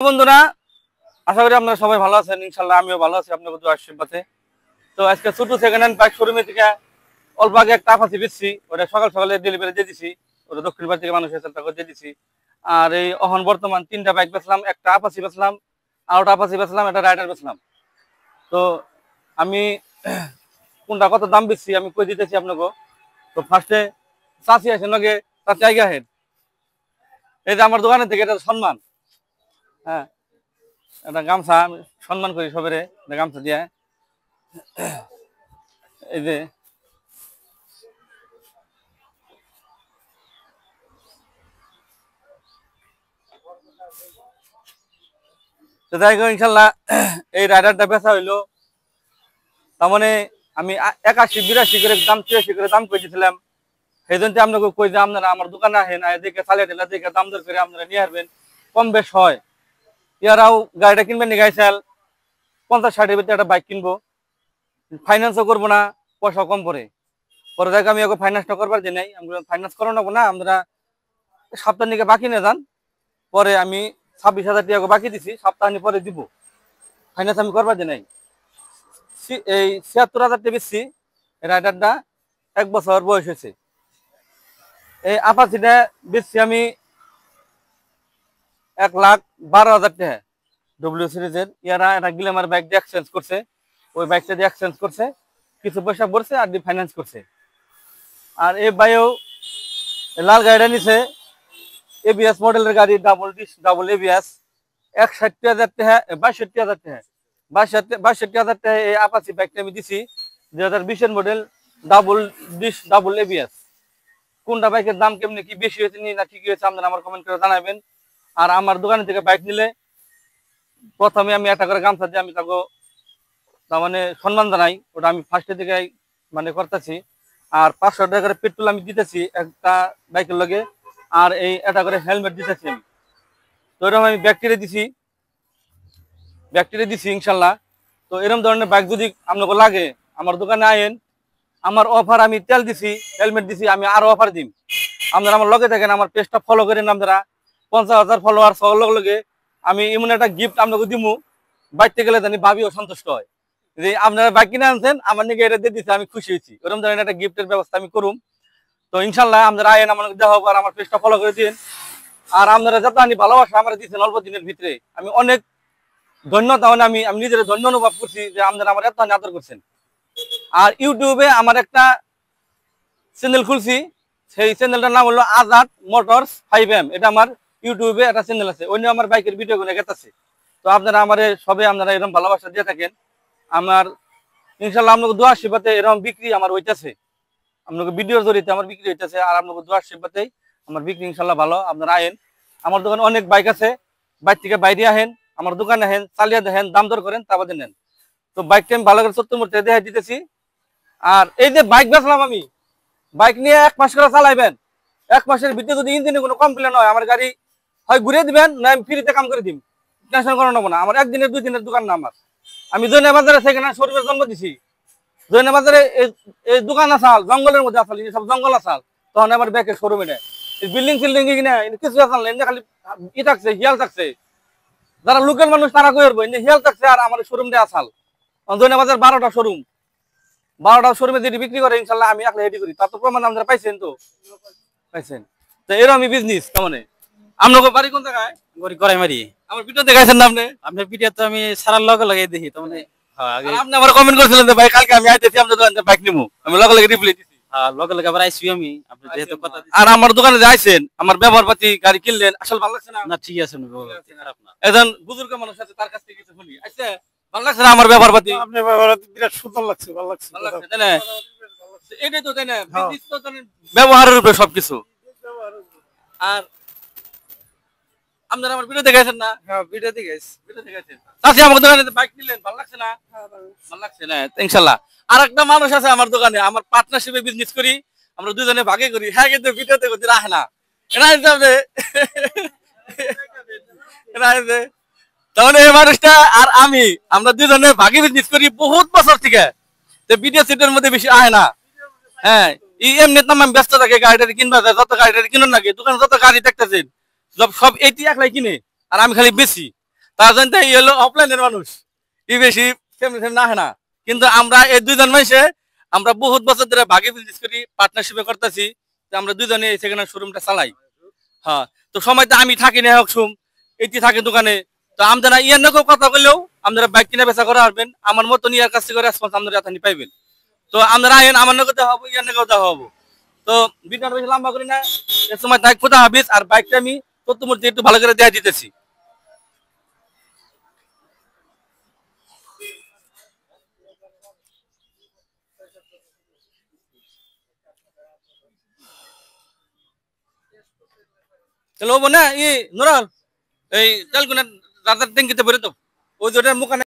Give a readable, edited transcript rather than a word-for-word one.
বন্ধুরা, আশা করি আপনারা সবাই ভালো আছেন। ইনশাল্লাহ আমিও ভালো আছি আপনাদের দোয়ার আশীর্বাদে। তো আজকে ছোট সেকেন্ড হ্যান্ড বাইক শোরুমে থেকে অল্প আগে একটা আপাচি বেচছি, ওটা সকাল সকালে ডেলিভারি দিয়ে দিছি, ওটা দক্ষিণ ভারত থেকে মানুষের চেষ্টা করে দিয়ে দিছি। আর এই অহন বর্তমান 3টা বাইক বেচলাম, একটা আপাচি বেচলাম, আর ওটা আপাচি বেচলাম, একটা রাইডার বেচলাম। তো আমি কোনটা কত দাম বেচছি আমি কই দিতেছি আপনাকে। তো ফার্স্টে চাষি আসেন লগে তার জায়গা হেড, এই যে আমার দোকানের থেকে এটা সম্মান। হ্যাঁ, একটা গামছা আমি সম্মান করি সবের, গামছা দিয়ে এই যে যাই হোক ইনশাল্লাহ এই রাইডারটা বেচা হইলো। তার মানে আমি 81-82 করে দাম, 83 করে দাম করে দিয়েছিলাম। সেই জন্য আপনাকে কই যে আপনারা আমার দোকানে আহেন, দেখে চালিয়ে টেলা দেখে দাম দর করে আপনারা নিয়ে আসবেন, কম বেশ হয়। ইয়ারাও গাড়িটা কিনবেন গাইছাল 50-60 ভিতরে একটা বাইক কিনবো, ফাইন্যান্সও করবো না, পয়সা কম পরে পরে দেখো আমি ফাইন্যান্সটা করবার যে নাই, আমরা ফাইন্যান্স করো নেবো না, আমরা সপ্তাহ নিকে বাকি নিয়ে যান, পরে আমি 26,000 টাকা বাকি দিছি, সপ্তাহ পরে দিব। ফাইন্যান্স আমি করবার যে নাই। এই 76,000 টাকা বেশি রাইডারটা 1 বছর বয়স হয়েছে। এই আপাচিটা বেশি আমি 1,12,000 টাকা ডব্লিউ সিরিজের। ইয়ারা একটা গ্ল্যামার বাইক দিয়ে এক্সচেঞ্জ করছে, ওই বাইকটা দিয়ে এক্সচেঞ্জ করছে, কিছু পয়সা পড়ছে আর দিয়ে ফাইন্যান্স করছে। আর এই বাইও লাল গাড়িটা নিছে এবিএস মডেলের গাড়ি, ডাবল ডিস্ক ডাবল এবিএস, 61,000 টাকা, 62,000 টাকা, 62,000 টাকা এই আপাচি বাইকটা আমি দিছি 2020 model, double disc double ABS. কোনটা বাইকের দাম কেমনি কি বেশি হয়েছে না ঠিক হয়েছে আপনারা আমার কমেন্ট করে জানাবেন। আর আমার দোকান থেকে বাইক নিলে প্রথমে আমি একটা করে গামছা দিয়ে আমি তাকে তার মানে সম্মান জানাই, ওটা আমি ফার্স্টের দিকে মানে করতেছি। আর 500 টাকা করে পেট্রোল আমি দিতেছি একটা বাইকের লগে, আর এই একটা করে হেলমেট দিতেছি আমি। তো এরকম আমি ব্যাকটেরিয়া দিছি ইনশাল্লাহ। তো এরকম ধরনের বাইক যদি আপনাকে লাগে আমার দোকানে আয়েন, আমার অফার আমি তেল দিছি, হেলমেট দিছি, আমি আরো অফার দিম। আপনারা আমার লগে দেখেন, আমার পেজটা ফলো করেন, আপনারা 50,000 ফলোয়ার সবার লগে লগে আমি এমন একটা গিফট আপনাকে দিমু, বাইতে গেলে জানি ভাবিও সন্তুষ্ট হয় যে আপনারা বাইক কিনে আনছেন, আমার নিকে এটা দিয়ে দিচ্ছে, আমি খুশি হয়েছি। ওরকম ধরনের একটা গিফটের ব্যবস্থা আমি করুম। তো ইনশাল্লাহ আপনারা আয়েন, আমার দেওয়া হোক, আর আমার পেজটা ফলো করে দিন। আর আপনারা যত আমি ভালোবাসা আমার দিচ্ছেন অল্প দিনের ভিতরে, আমি অনেক ধন্য, তাহলে আমি নিজের ধন্য অনুভব করছি যে আপনারা আমার এত আদর করছেন। আর ইউটিউবে আমার একটা চ্যানেল খুলছি, সেই চ্যানেলটার নাম হলো আজাদ মোটরস 5M। এটা আমার ইউটিউবে একটা চ্যানেল আছে, অন্য আমার বাইকের ভিডিও গুলো গেতাছে। তো আপনারা আমার সবে আপনারা এরকম ভালোবাসা দিয়ে থাকেন, আমার ইনশাল্লাহ আপনাকে দোয়া আশীর্বাদে এরকম বিক্রি আমার হইতেছে, আপনাকে ভিডিওর জড়িতে আমার বিক্রি হইতেছে। আর আপনাকে দোয়া আশীর্বাদেই আমার বিক্রি ইনশাল্লাহ ভালো। আপনারা আহেন, আমার দোকানে অনেক বাইক আছে, বাইক থেকে বাইরে আহেন, আমার দোকানে আহেন, চালিয়ে দেখেন, দাম দর করেন, তারপর নেন। তো বাইকটা আমি ভালো করে সত্য মুহূর্তে দেখা দিতেছি। আর এই যে বাইক বেচলাম আমি, বাইক নিয়ে 1 মাস করে চালাইবেন, 1 মাসের ভিতরে যদি ইঞ্জিনে কোনো কমপ্লেন হয় আমার গাড়ি হয় ঘুরিয়ে দিবেন, না আমি ফ্রিতে কাম করে দিম, টেনশন করা নেবো না। আমার 1 দিনের 2 দিনের দোকান না আমার। আমি জৈনা বাজারে সেখানে শরীরের জন্ম দিছি, জৈনা বাজারে এই দোকান আসাল জঙ্গলের মধ্যে আসাল, সব জঙ্গল আসাল, তখন আমার ব্যাকের শোরুমে নেয় বিল্ডিং ফিল্ডিং কিনে কিছু আসাল না, খালি ই থাকছে, হিয়াল থাকছে। যারা লোকাল মানুষ তারা কই করবো, হিয়াল থাকছে। আর আমার শোরুম দিয়ে আসাল জৈনা বাজার 12টা শোরুম, 12টা শোরুমে যেটি বিক্রি করে ইনশাল্লাহ আমি একলা হেডি করি, তার তো প্রমাণ আপনারা পাইছেন। তো পাইছেন তো এরকম বিজনেস কেমনে। আপনার বাড়ি কোন জায়গায়? করাই মারি। আমার ভিডিও দেখাইছেন না আপনি? আপনার ভিডিও তো আমি সারার লগে লগে দেখি, তো মানে আপনি আমার কমেন্ট করেছিলেন যে ভাই কালকে আমি আইতেছি আপনার দোকানে বাইক নিবো, আমি লগে লগে রিপ্লাই দিছি। লগে লগে আবার আইসি আমি, আপনি যেহেতু কথা আর আমার দোকানে যে আইছেন, আমার ব্যবহার পাতি গাড়ি কিনলেন, আসলে ভালো লাগছে না? না ঠিক আছে, খারাপ না। একজন বুজুর্গ মানুষ আছে, তার কাছ থেকে কিছু শুনি, আচ্ছা ভালো লাগছে না আমার ব্যবহার পাতি? আপনার ব্যবহার বিরাট সুন্দর লাগছে, ভালো লাগছে, ভালো লাগছে তাই না? এটাই তো তাই না, বিজনেস তো ব্যবহারের উপরে সবকিছু। আর আপনারা আমার ভিডিও দেখাইছেন না? হ্যাঁ ভিডিও দেখাইছি। ভিডিও দেখাইছেন, তাতে আমার দোকানে বাইক নিলেন, ভালো লাগছে না? ভালো লাগছে না ইনশাল্লাহ। আর একটা মানুষ আছে আমার দোকানে, আমার পার্টনারশিপে বিজনেস করি, আমরা দুজনে ভাগে করি, হ্যাঁ কিন্তু ভিডিওতে করতে রাখে না, এরা হিসাবে তাহলে এই মানুষটা আর আমি আমরা দুজনে ভাগে বিজনেস করি বহুত বছর থেকে, ভিডিও সেটের মধ্যে বেশি আহে না। হ্যাঁ এমনি তো আমি ব্যস্ত থাকি, গাড়ি কিনবা যত গাড়ি কিনুন নাকি দোকানে যত গাড়ি দেখতেছেন সব এটি একলাই কিনে, আর আমি খালি বেশি। তার জন্য এই হলো অফলাইনের মানুষ এই বেশি ফ্যামিলি না হয় না কিন্তু আমরা এই দুইজন মানুষে আমরা বহুত বছর ধরে ভাগে বিজনেস করি পার্টনারশিপে করতেছি আমরা দুইজনে এই সেকেন্ড হ্যান্ড শোরুমটা চালাই হ্যাঁ তো সময় তো আমি থাকি না হোক এটি থাকে দোকানে তো আপনারা ইয়ার নাকি কথা বললেও আপনারা বাইক কিনে বেচা করে আসবেন আমার মতন ইয়ার কাছ থেকে রেসপন্স আপনারা এখানে পাইবেন তো আপনারা আইন আমার নাকি দেওয়া হবো ইয়ার নাকি দেওয়া হবো তো ভিডিওটা বেশি লম্বা করি না এর সময় তাই কোথা হাবিস আর বাইকটা আমি প্রথমত একটু ভালো করে দেয়া দিতেছি চলো না ই নুরাল এই তেল কোন রাতার ট্যাঙ্কিতে ভরে তো ওই যেটা মুখানে